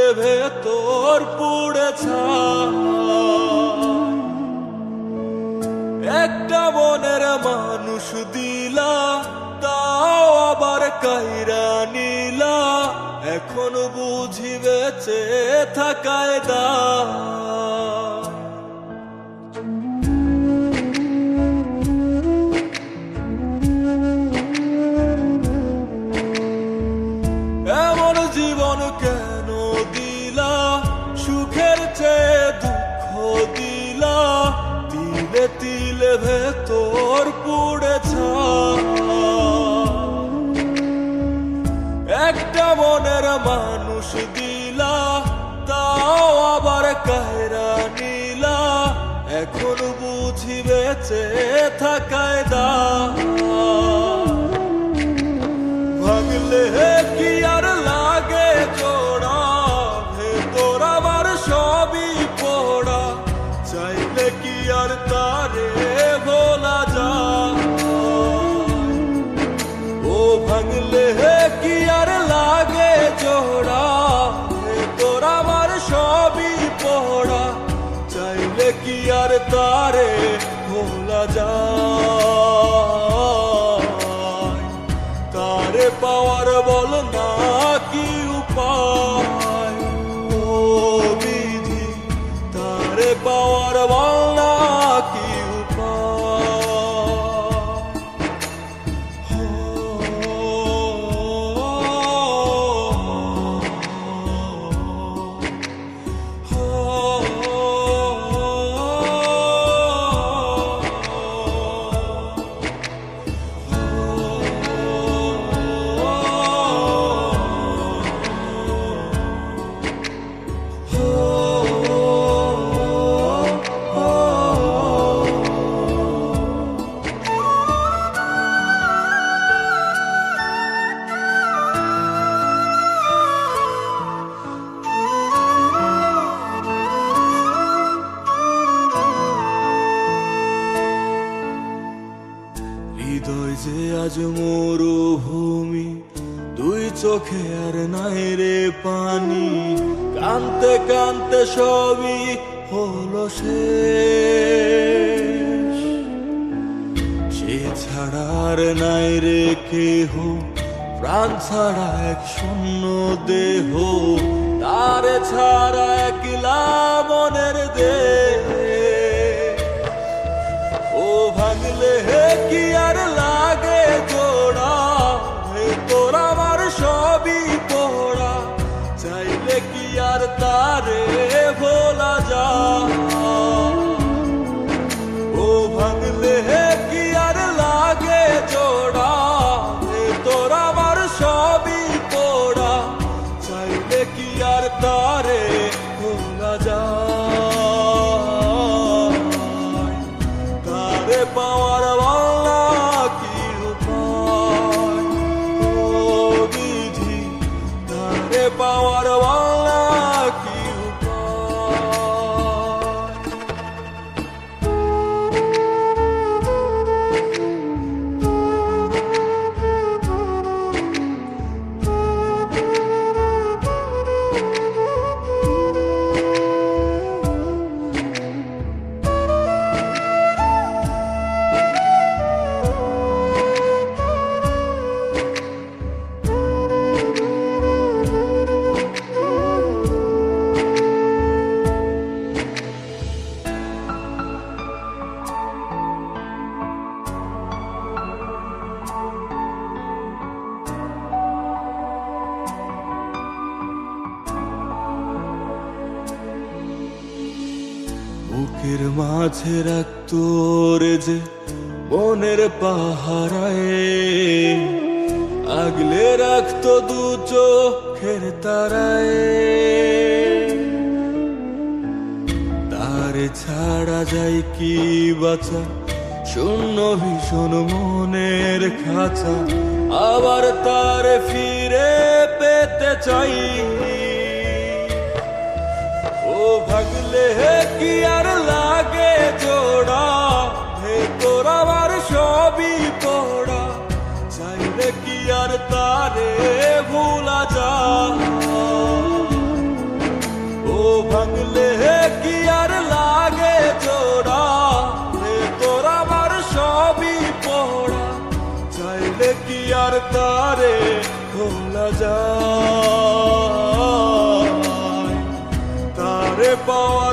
তিলে ভেতর পুড়ে ছাই। একটা মনের মানুষ দিলা, তাও আবার কাইরা নিলা, এখন বুঝি বেঁচে থাকায় দায়। এমন জীবন কেন দিলা, সুখের চেয়ে দুঃখ দিলা, তিলে তিলে ভেতর পুড়ে ছাই। একটা মনের মানুষ দিলা, তাও আবার কায়রা নিলা, এখন বুঝি বেঁচে থাকায় দায়। ভাঙলে কি আর লাগে জোড়া, ভেতর আমার সবই পোড়া, চাইলে কি আর তারে ভোলা যায়। ও ভাঙলে কি আর লাগে জোড়া, ভেতর আমার সবই পোড়া, চাইলে কি আর তারে ভোলা যায়। তারে পাওয়ার বল না কি উপায়, ও বিধি তারে পাওয়ার বল না কি উপায়। হৃদয় যে আজ মরুভূমি, দুই চোখে আর নাই রে পানি, কানতে কানতে সবই হলো শেষ। সে ছাড়া আর নাই রে কেহ, প্রাণ ছাড়া এক শূন্য দেহ, তারে ছাড়া একলা মনের দেহ। ও ভাঙলে কি আর লাগে জোড়া, ভেতর আমার সবই পোড়া, চাইলে কি আর তারে ভোলা যায়। ও ভাঙলে কি আর লাগে জোড়া, ভেতর আমার সবই পোড়া, চাইলে কি আর তারে ভোলা যায়। তারে পাওয়ার বলা কি উপায়, ও বিধি তারে পাওয়ার বলা কি উপায়। বুকের মাঝে রাখতো রে যে মনের পাহারায়, আগলে রাখতো দু চোখের তারায়। তারে ছাড়া যায় কি বাঁচা, শূন্য ভীষণ মনের খাঁচা, আবার তারে ফিরে পেতে চাই। ও ভাগলে কি আর লাগে জোড়া, ভেতর আমার সবই পোড়া, চাইলে কি আর তারে ভোলা যায়। আর তারে ভোলা যায়, তারে পাওয়া